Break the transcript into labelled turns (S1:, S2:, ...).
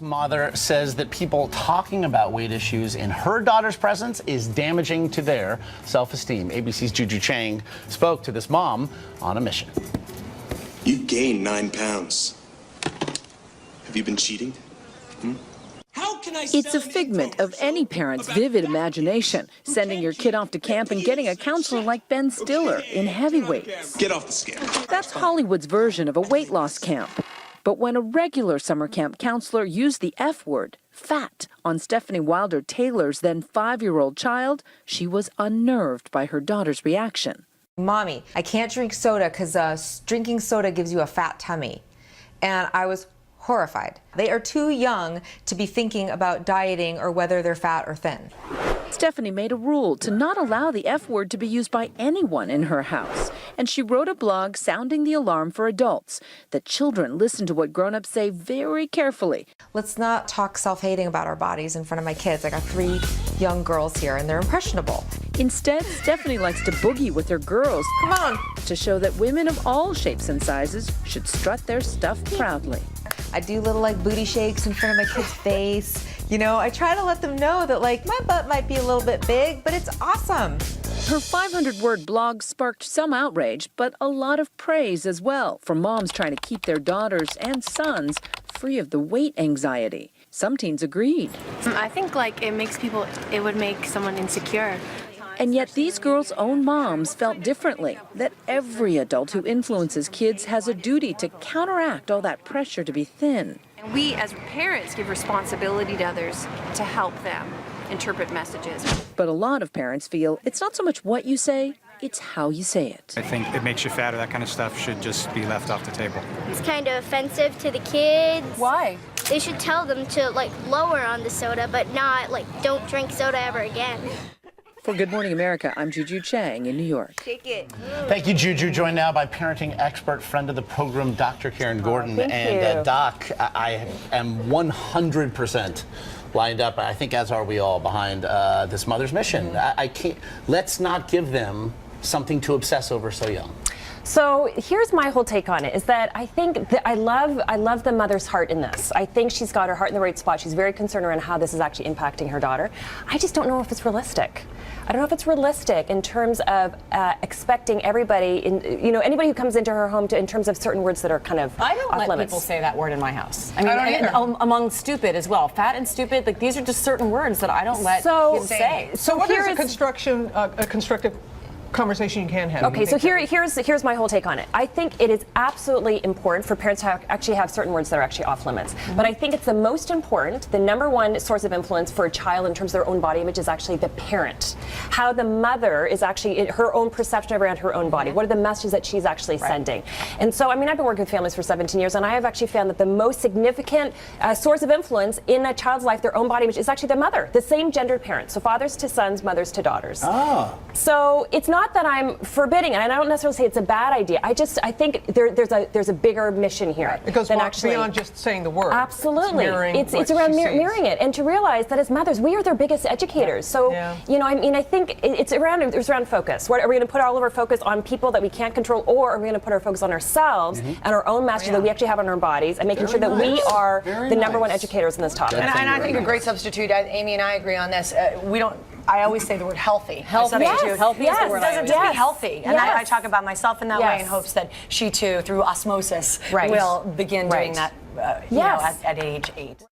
S1: Mother says that people talking about weight issues in her daughter's presence is damaging to their self-esteem. ABC's Juju Chang spoke to this mom on a mission.
S2: You gained 9 pounds. Have you been cheating?
S3: It's a figment of any parent's vivid imagination, sending your kid off to camp and getting a counselor like Ben Stiller in heavyweights.
S2: Get off the scale.
S3: That's Hollywood's version of a weight loss camp. But when a regular summer camp counselor used the F word, fat, on Stefanie Wilder-Taylor's then 5-year-old child, she was unnerved by her daughter's reaction.
S4: Mommy, I can't drink soda because drinking soda gives you a fat tummy. And I was horrified. They are too young to be thinking about dieting or whether they're fat or thin.
S3: Stefanie made a rule to not allow the F word to be used by anyone in her house. And she wrote a blog sounding the alarm for adults, that children listen to what grown-ups say very carefully.
S4: Let's not talk self-hating about our bodies in front of my kids. I got 3 young girls here and they're impressionable.
S3: Instead, Stefanie likes to boogie with her girls.
S4: Come on.
S3: To show that women of all shapes and sizes should strut their stuff proudly.
S4: I do little booty shakes in front of my kid's face. You know, I try to let them know that my butt might be a little bit big, but it's awesome.
S3: Her 500-word blog sparked some outrage, but a lot of praise as well from moms trying to keep their daughters and sons free of the weight anxiety. Some teens agreed.
S5: I think it would make someone insecure.
S3: And yet these girls' own moms felt differently, that every adult who influences kids has a duty to counteract all that pressure to be thin.
S5: And we as parents give responsibility to others to help them interpret messages.
S3: But a lot of parents feel it's not so much what you say, it's how you say it.
S6: I think it makes you fat, or that kind of stuff should just be left off the table.
S7: It's kind of offensive to the kids.
S5: Why?
S7: They should tell them to lower on the soda, but not don't drink soda ever again.
S3: For Good Morning America, I'm Juju Chang in New York.
S4: Shake it.
S1: Thank you, Juju. Joined now by parenting expert, friend of the program, Dr. Karen Gordon.
S4: Thank
S1: and
S4: you.
S1: Doc, I am 100% lined up, I think as are we all, behind this mother's mission. I can't, let's not give them something to obsess over so young.
S8: So here's my whole take on it, is that I think that I love the mother's heart in this. I think she's got her heart in the right spot. She's very concerned around how this is actually impacting her daughter. I just don't know if it's realistic. I don't know if it's realistic in terms of expecting everybody, anybody who comes into her home in terms of certain words that are kind of
S9: I don't
S8: off
S9: let
S8: limits.
S9: people say that word in my house.
S4: I don't either.
S9: Among stupid as well. Fat and stupid, these are just certain words that I don't let kids say.
S10: So what is a constructive conversation you can have?
S8: Okay, so here's my whole take on it. I think it is absolutely important for parents to actually have certain words that are actually off limits. But I think it's the most important, the number one source of influence for a child in terms of their own body image is actually the parent. How the mother is actually, her own perception around her own body. What are the messages that she's actually sending? And so, I've been working with families for 17 years, and I have actually found that the most significant source of influence in a child's life, their own body image, is actually their mother, the same gendered parent. So fathers to sons, mothers to daughters.
S1: Oh.
S8: So it's not that I'm forbidding it, and I don't necessarily say it's a bad idea. I think there's a bigger mission here.
S10: It goes
S8: than actually
S10: beyond just saying the word.
S8: Absolutely, it's around mirroring it, and to realize that as mothers, we are their biggest educators. So I think it's around focus. Are we going to put all of our focus on people that we can't control, or are we going to put our focus on ourselves and our own message that we actually have on our bodies, and making sure that we are the number one educators in this topic?
S9: And I think a great substitute, Amy and I agree on this, I always say the word healthy.
S8: Healthy.
S9: Yes.
S8: Healthy is the word.
S9: Just be healthy. And I talk about myself in that way in
S8: Yes.
S9: hopes that she too, through osmosis, will begin doing that at age 8.